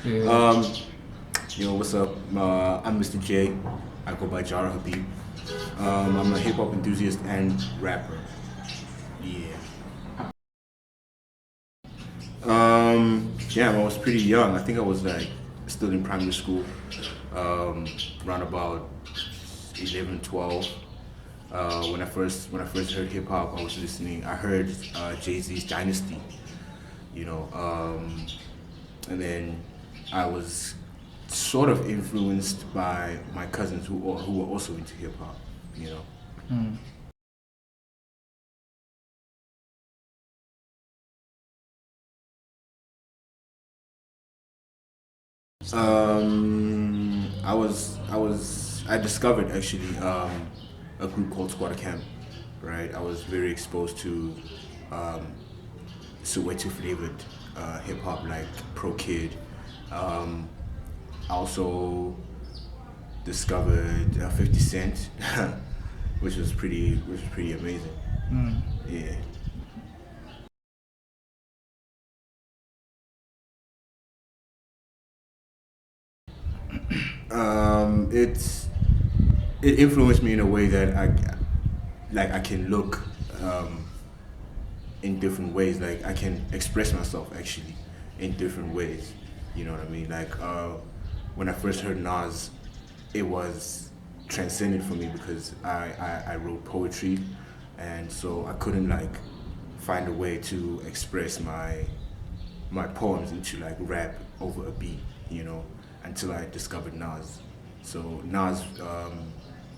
Yeah. Yo, what's up? I'm Mr. J. I go by Jara Habib. I'm a hip hop enthusiast and rapper. Yeah. Yeah, I was pretty young. I think I was like still in primary school, around about 11, 12. When I first heard hip hop, I was listening. I heard Jay-Z's Dynasty, you know, and then I was sort of influenced by my cousins who were also into hip hop, you know. Mm. I discovered actually a group called Squatter Camp, right? I was very exposed to um, Soweto flavored hip hop like Pro Kid. Um, I also discovered 50 Cent, which was pretty amazing. Mm. Yeah. It's it influenced me in a way that I can look um, in different ways. Like I can express myself actually in different ways. You know what I mean? Like when I first heard Nas, it was transcendent for me because I wrote poetry, and so I couldn't like find a way to express my poems into like rap over a beat, you know, until I discovered Nas. So Nas,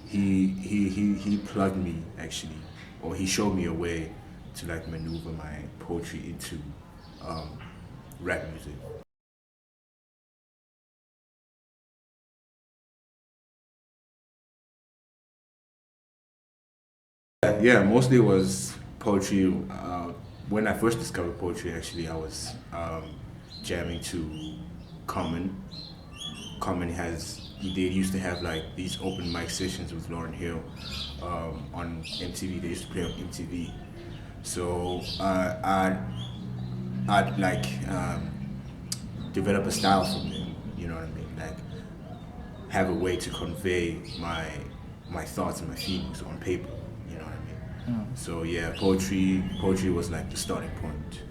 he plugged me actually, or he showed me a way to like maneuver my poetry into um, rap music. Yeah, mostly it was poetry. When I first discovered poetry, actually, I was jamming to Common. Common they used to have like these open mic sessions with Lauren Hill on MTV. They used to play on MTV. So I'd like develop a style from them. You know what I mean? Like have a way to convey my thoughts and my feelings on paper. You know what I mean? So yeah, poetry was like the starting point.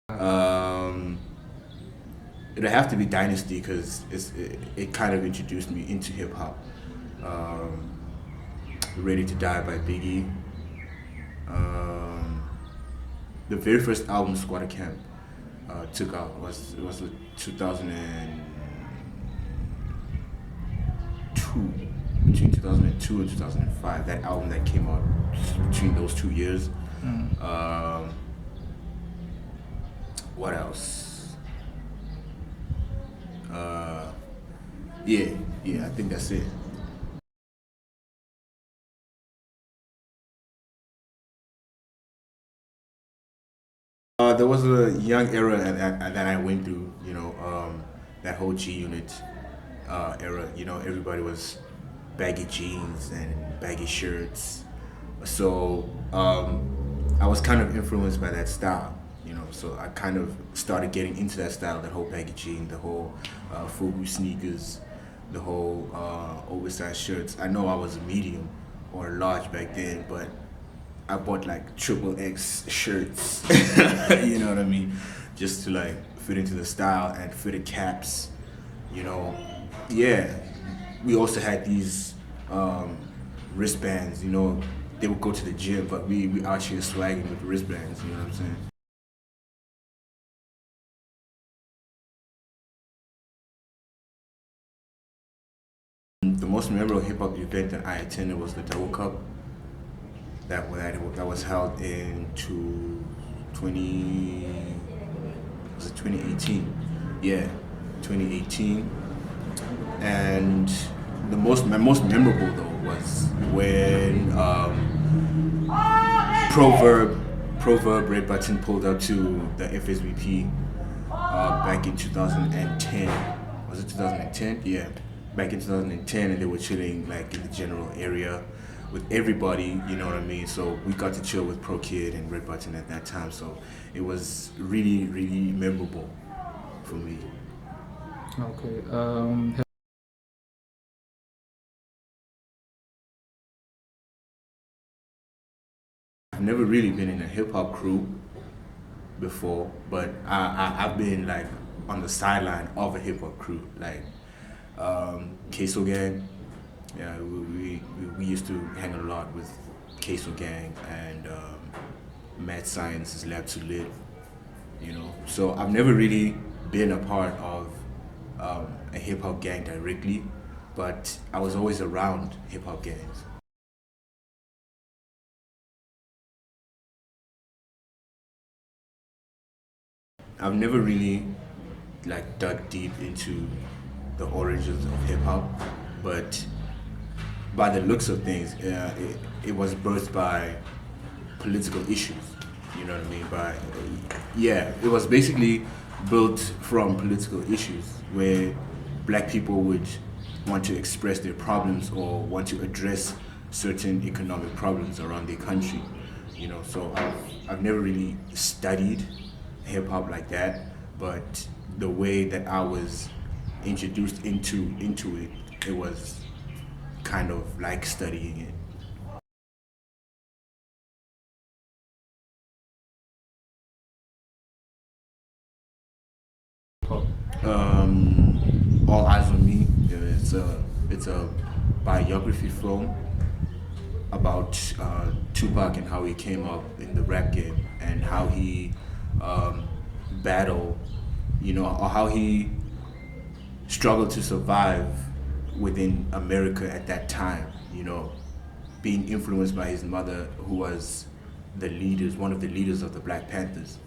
Um, it'd have to be Dynasty because it kind of introduced me into hip hop. Um, Ready to Die by Biggie. Um, the very first album Squatter Camp took out was 2002, between 2002 and 2005. That album that came out between those 2 years. Um, what else? Uh, yeah, yeah, I think that's it. There was a young era that I went through, you know, that whole G Unit era. You know, everybody was baggy jeans and baggy shirts. So I was kind of influenced by that style, you know. So I kind of started getting into that style, that whole baggy jean, the whole fugu sneakers, the whole oversized shirts. I know I was a medium or a large back then, but I bought like triple X shirts, you know what I mean, just to like fit into the style and fitted caps, you know. Yeah, we also had these um, wristbands, you know. They would go to the gym, but we out here swagging with wristbands, you know what I'm saying? The most memorable hip hop event that I attended was the Double Cup that was held in 20 was it 2018? Yeah, 2018. And my most memorable though was when Proverb Red Button pulled up to the FSVP back in 2010. Was it 2010? Yeah, back in 2010, and they were chilling like in the general area. with everybody, you know what I mean? So we got to chill with Pro Kid and Red Button at that time. So it was really, really memorable for me. Okay. I've never really been in a hip hop crew before, but I've been like on the sideline of a hip hop crew, like Queso Gang. Yeah, we used to hang a lot with Queso Gang and Mad Science's Lab to Live, you know. So I've never really been a part of a hip hop gang directly, but I was always around hip hop gangs. I've never really like dug deep into the origins of hip hop, but by the looks of things, it was birthed by political issues. You know what I mean? Yeah, it was basically built from political issues where black people would want to express their problems or want to address certain economic problems around their country. You know, so I've never really studied hip hop like that, but the way that I was introduced into it, it was kind of like studying it. All Eyes on Me. It's a biography film about Tupac and how he came up in the rap game and how he battled, you know, or how he struggled to survive within America at that time. You know, being influenced by his mother, who was one of the leaders of the Black Panthers.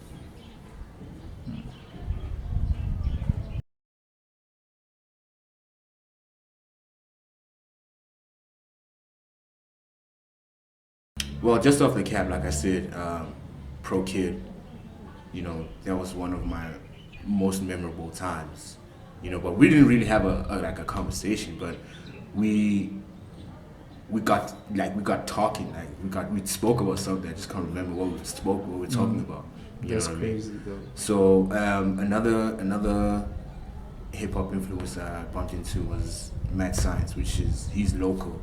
Well, just off the cap, like I said, Pro Kid, you know, that was one of my most memorable times. You know, but we didn't really have a conversation, but we we got talking, like we spoke about something. I just can't remember what we were talking about. You That's know what I mean? crazy though. So another hip hop influencer I bumped into was Mad Science, he's local.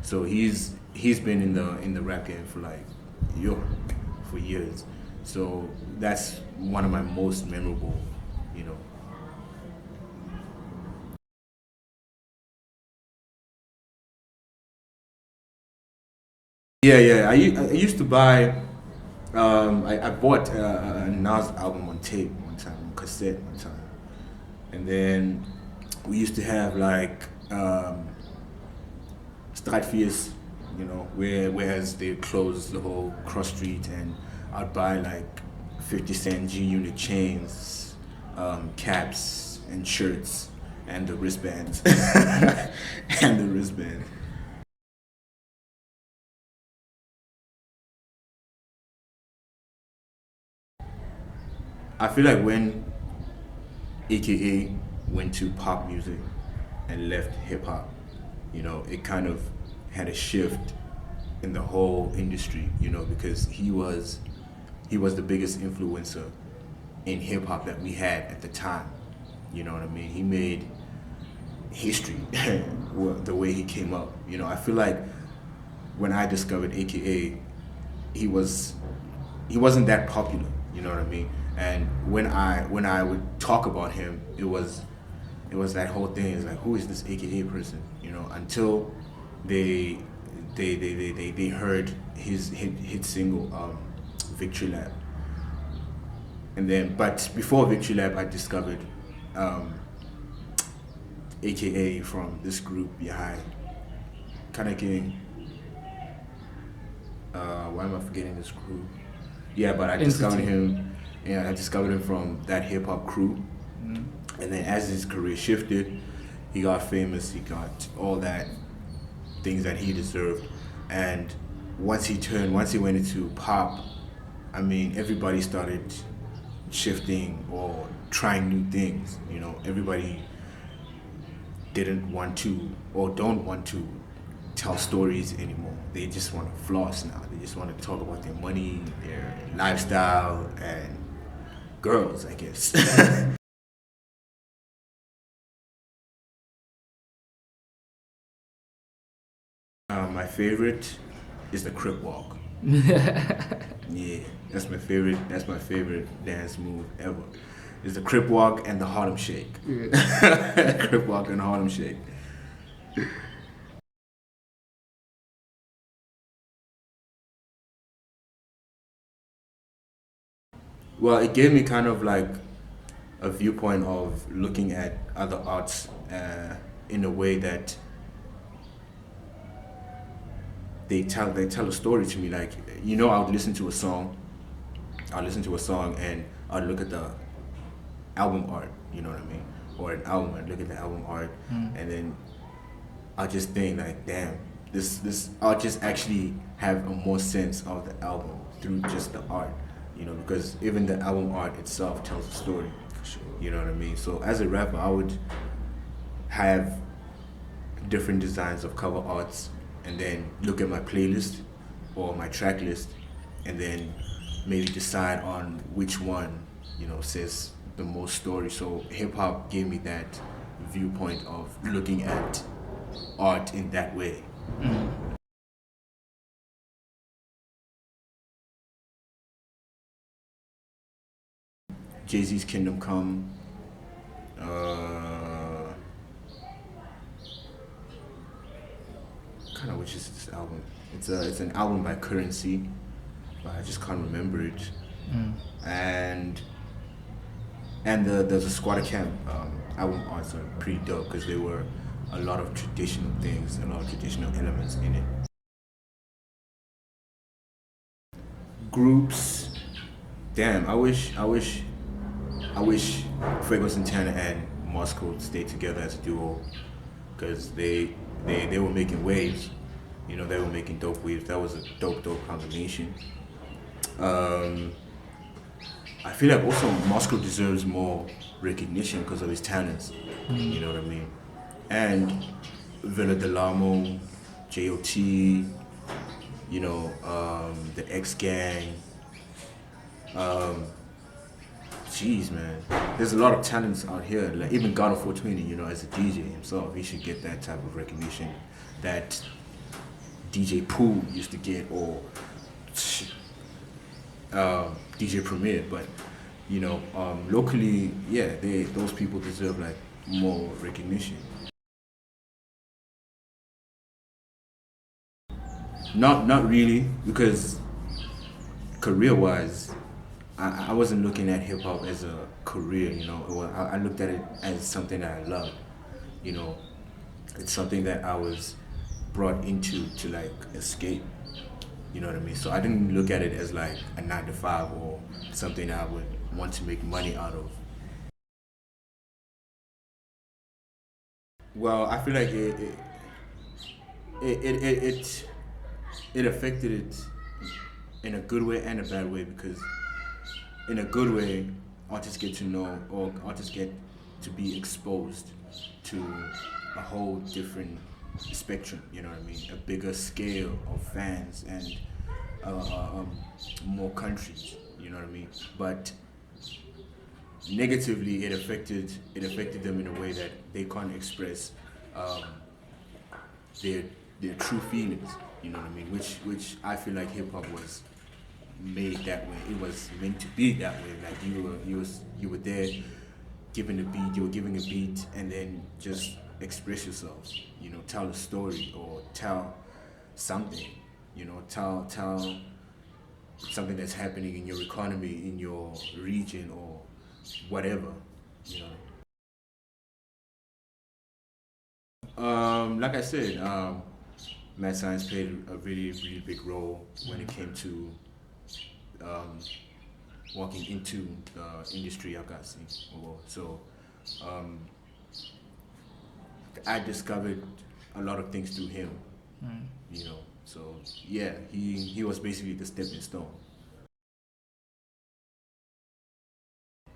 So he's been in the rap game for like for years. So that's one of my most memorable, you know. Yeah, yeah. I used to buy. I bought a Nas album on tape one time, on cassette one time, and then we used to have like Stradfeest, you know, whereas they closed the whole cross street, and I'd buy like 50 cent G Unit chains, caps, and shirts, and the wristbands, and the wristband. I feel like when AKA went to pop music and left hip hop, you know, it kind of had a shift in the whole industry, you know, because he was the biggest influencer in hip hop that we had at the time. You know what I mean? He made history the way he came up. You know, I feel like when I discovered AKA, he was he wasn't that popular. You know what I mean? And when I would talk about him, it was that whole thing. It's like, who is this AKA person? You know, until they they heard his hit single, Victory Lap. And then, but before Victory Lap, I discovered um, AKA from this group behind Kanake. Why am I forgetting this crew? Yeah, but I discovered Entity. him. Yeah, I discovered him from that hip hop crew. And then as his career shifted, he got famous. He got all that things that he deserved. And once he went into pop, I mean, everybody started shifting or trying new things. You know, everybody didn't want to or don't want to tell stories anymore. They just want to floss now. They just want to talk about their money, their lifestyle, and girls, I guess. My favorite is the crip walk. Yeah, that's my favorite. That's my favorite dance move ever. Is the crip walk and the Harlem Shake. Yeah. Crip walk and Harlem Shake. Well, it gave me kind of like a viewpoint of looking at other arts in a way that they tell a story to me. Like, I would listen to a song, and I'd look at the album art. You know what I mean? Or an album, I'd look at the album art, and then I just think like, damn, this I'll just actually have a more sense of the album through just the art, because even the album art itself tells a story. For sure. You know what I mean? So as a rapper, I would have different designs of cover arts, and then look at my playlist or my track list, and then maybe decide on which one, says the most story. So hip hop gave me that viewpoint of looking at art in that way. Jay-Z's Kingdom Come. Kind of which is this album? It's an album by Currency, but I just can't remember it. And the Squatter Camp album arts are pretty dope because there were a lot of traditional things, a lot of traditional elements in it. Groups, damn, I wish Fuego Santana and Moscow stayed together as a duo because they were making waves. They were making dope waves. That was a dope combination. Um, I feel like also Moscow deserves more recognition because of his talents. You know what I mean? And Villa Delamo, JOT, the X Gang. Jeez, man, there's a lot of talents out here. Like even God of 420, as a DJ himself, he should get that type of recognition that DJ Pooh used to get, or DJ Premier. But locally, yeah, those people deserve like more recognition. Not really, because career-wise, I wasn't looking at hip hop as a career. I looked at it as something that I loved. You know, it's something that I was brought into to like escape. You know what I mean? So I didn't look at it as like a 9 to 5 or something I would want to make money out of. Well, I feel like it it it, it, it affected it in a good way and a bad way, because in a good way, artists get to know, or artists get to be exposed to a whole different spectrum. You know what I mean? A bigger scale of fans and uh, uh, um, more countries. You know what I mean? But negatively, it affected them in a way that they can't express um, their their true feelings. You know what I mean? Which I feel like hip hop was made that way. It was meant to be that way. Like you were there giving a beat, you were giving a beat, and then just express yourself. Tell a story or tell something. Tell something that's happening in your economy, in your region, or whatever. You like I said, Mad Science played a really big role when it came to um, walking into the industry. I got see. So um, I discovered a lot of things through him. So yeah, he was basically the stepping stone.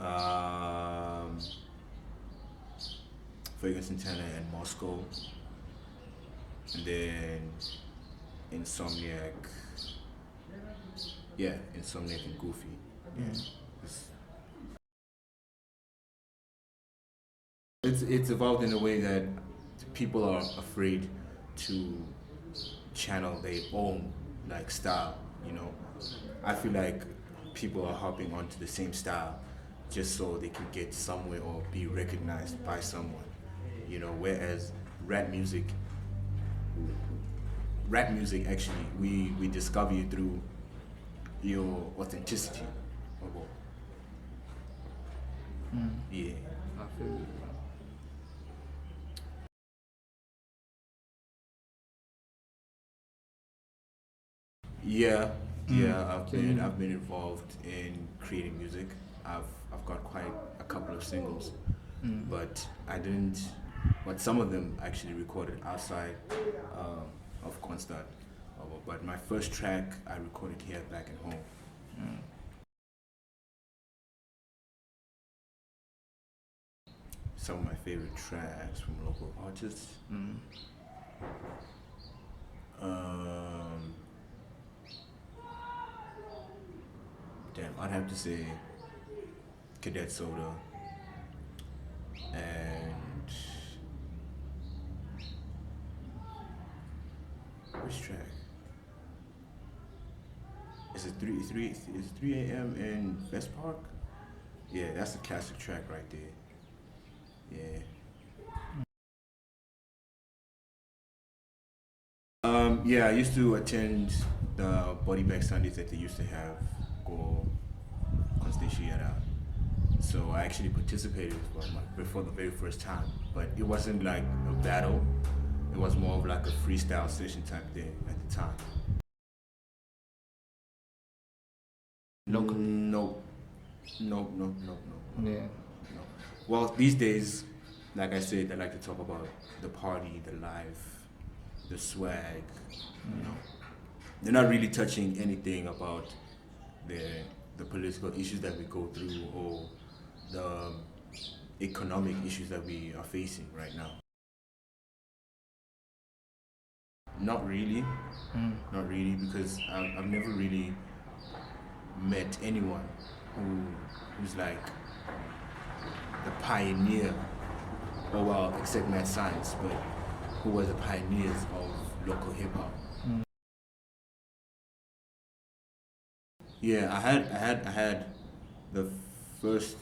Um, Vegas Santana and Moscow. and then Insomniac. Yeah, Insomniac and Goofy. Yeah. It's, it's evolved in a way that people are afraid to channel their own like style, you know. I feel like people are hopping onto the same style just so they can get somewhere or be recognized by someone, you know, whereas rap music rap music actually we discover you through your authenticity. Yeah. I feel you. Yeah, yeah. Can I've been involved in creating music. I've got quite a couple of singles, but I didn't. But some of them actually recorded outside of Kroonstad. But my first track I recorded here back at home. Some of my favorite tracks from local artists. Um, Damn, I'd have to say Cadet Soda and which track? Is it 3 a.m. in West Park? Yeah, that's a classic track right there. Yeah. Yeah, I used to attend the body bag Sundays that they used to have go Constitution. So I actually participated for the very first time, but it wasn't like a battle. It was more of like a freestyle session type thing at the time. local. Nope. Nope, nope, nope, nope, Yeah. no. Well, these days, like I said, I like to talk about the party, the life, the swag, you know. They're not really touching anything about the the political issues that we go through or the economic issues that we are facing right now. Not really, not really, because I've never really met anyone who's like the pioneer, or well, except Mad Science, but who was the pioneers of local hip hop. Yeah, I had the first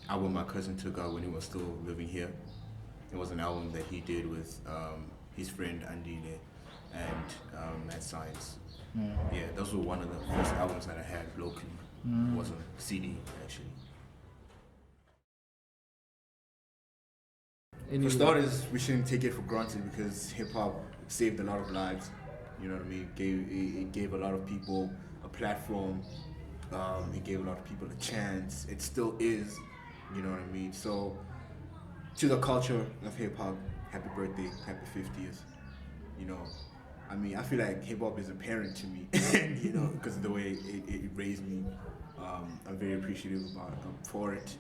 album my cousin took out when he was still living here. It was an album that he did with his friend Andile and Mad Science. Yeah, those were one of the first albums that I had locally. It was a CD actually. For Anyway, starters, we shouldn't take it for granted because hip hop saved a lot of lives. You know what I mean? It gave a lot of people a platform. It gave a lot of people a chance. It still is. You know what I mean? So, to the culture of hip hop, happy birthday, happy 50th. You know, I mean, I feel like hip hop is a parent to me. You know, because of the way it raised me. I'm very appreciative for it,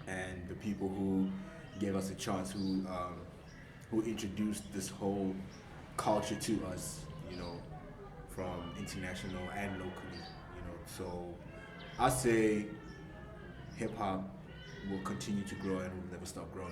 and the people who gave us a chance, who introduced this whole culture to us, you know, from international and locally, you know. So I say hip hop will continue to grow and will never stop growing.